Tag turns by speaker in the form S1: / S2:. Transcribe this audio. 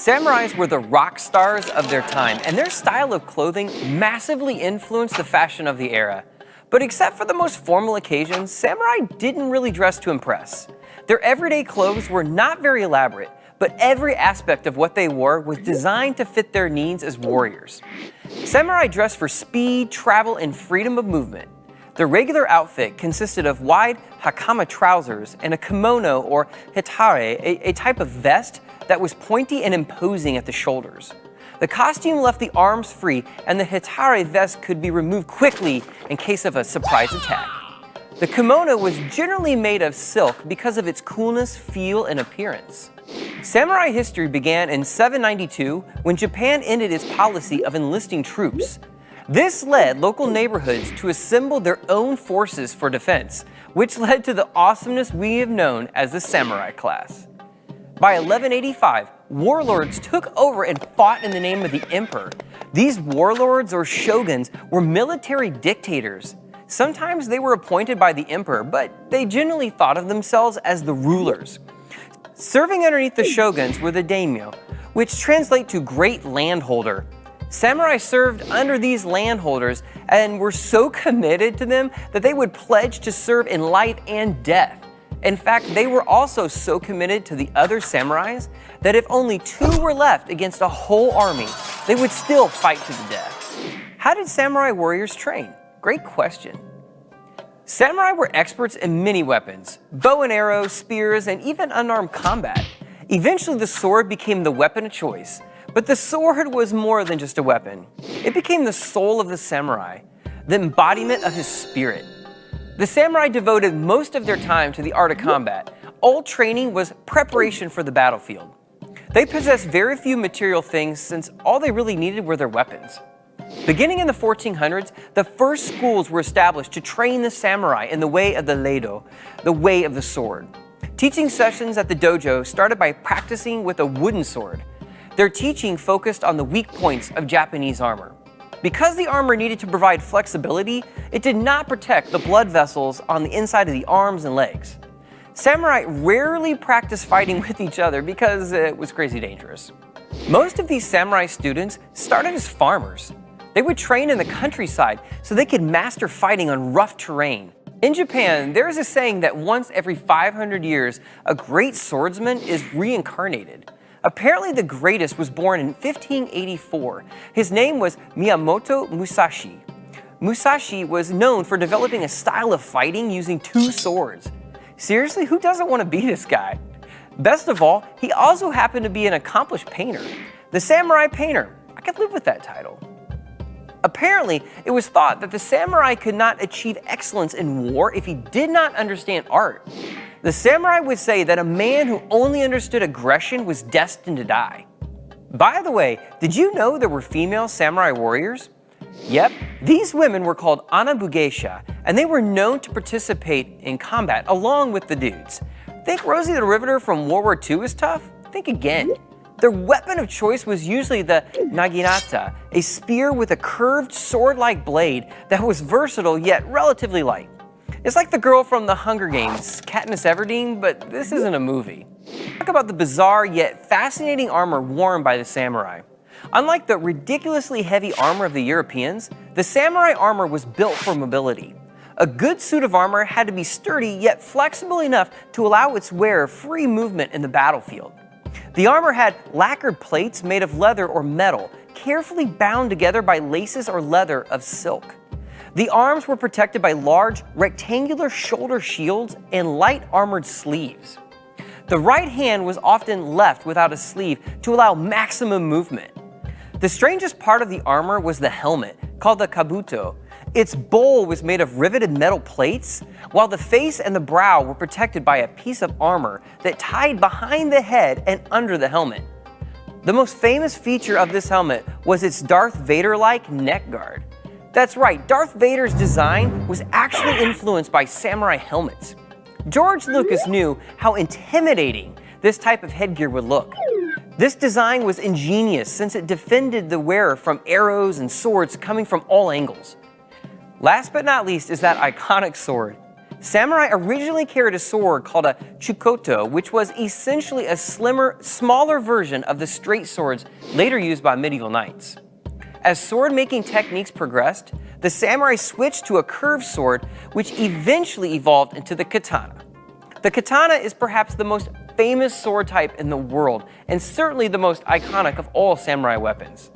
S1: Samurais were the rock stars of their time, and their style of clothing massively influenced the fashion of the era. But except for the most formal occasions, samurai didn't really dress to impress. Their everyday clothes were not very elaborate, but every aspect of what they wore was designed to fit their needs as warriors. Samurai dressed for speed, travel, and freedom of movement. Their regular outfit consisted of wide hakama trousers and a kimono or hitare, a type of vest that was pointy and imposing at the shoulders. The costume left the arms free, and the hitare vest could be removed quickly in case of a surprise attack. The kimono was generally made of silk because of its coolness, feel, and appearance. Samurai history began in 792 when Japan ended its policy of enlisting troops. This led local neighborhoods to assemble their own forces for defense, which led to the awesomeness we have known as the samurai class. By 1185, warlords took over and fought in the name of the emperor. These warlords or shoguns were military dictators. Sometimes they were appointed by the emperor, but they generally thought of themselves as the rulers. Serving underneath the shoguns were the daimyo, which translate to great landholder. Samurai served under these landholders and were so committed to them that they would pledge to serve in life and death. In fact, they were also so committed to the other samurais that if only two were left against a whole army, they would still fight to the death. How did samurai warriors train? Great question. Samurai were experts in many weapons: bow and arrow, spears, and even unarmed combat. Eventually, the sword became the weapon of choice. But the sword was more than just a weapon. It became the soul of the samurai, the embodiment of his spirit. The samurai devoted most of their time to the art of combat. All training was preparation for the battlefield. They possessed very few material things since all they really needed were their weapons. Beginning in the 1400s, the first schools were established to train the samurai in the way of the Leido, the way of the sword. Teaching sessions at the dojo started by practicing with a wooden sword. Their teaching focused on the weak points of Japanese armor. Because the armor needed to provide flexibility, it did not protect the blood vessels on the inside of the arms and legs. Samurai rarely practiced fighting with each other because it was crazy dangerous. Most of these samurai students started as farmers. They would train in the countryside so they could master fighting on rough terrain. In Japan, there is a saying that once every 500 years, a great swordsman is reincarnated. Apparently, the greatest was born in 1584. His name was Miyamoto Musashi. Musashi was known for developing a style of fighting using two swords. Seriously, who doesn't want to be this guy? Best of all, he also happened to be an accomplished painter. The samurai painter. I could live with that title. Apparently, it was thought that the samurai could not achieve excellence in war if he did not understand art. The samurai would say that a man who only understood aggression was destined to die. By the way, did you know there were female samurai warriors? Yep, these women were called anabugeisha, and they were known to participate in combat along with the dudes. Think Rosie the Riveter from World War II is tough? Think again. Their weapon of choice was usually the naginata, a spear with a curved sword-like blade that was versatile yet relatively light. It's like the girl from The Hunger Games, Katniss Everdeen, but this isn't a movie. Talk about the bizarre yet fascinating armor worn by the samurai. Unlike the ridiculously heavy armor of the Europeans, the samurai armor was built for mobility. A good suit of armor had to be sturdy yet flexible enough to allow its wearer free movement in the battlefield. The armor had lacquered plates made of leather or metal, carefully bound together by laces or leather of silk. The arms were protected by large, rectangular shoulder shields and light armored sleeves. The right hand was often left without a sleeve to allow maximum movement. The strangest part of the armor was the helmet, called the kabuto. Its bowl was made of riveted metal plates, while the face and the brow were protected by a piece of armor that tied behind the head and under the helmet. The most famous feature of this helmet was its Darth Vader-like neck guard. That's right, Darth Vader's design was actually influenced by samurai helmets. George Lucas knew how intimidating this type of headgear would look. This design was ingenious since it defended the wearer from arrows and swords coming from all angles. Last but not least is that iconic sword. Samurai originally carried a sword called a chukoto, which was essentially a slimmer, smaller version of the straight swords later used by medieval knights. As sword-making techniques progressed, the samurai switched to a curved sword, which eventually evolved into the katana. The katana is perhaps the most famous sword type in the world, and certainly the most iconic of all samurai weapons.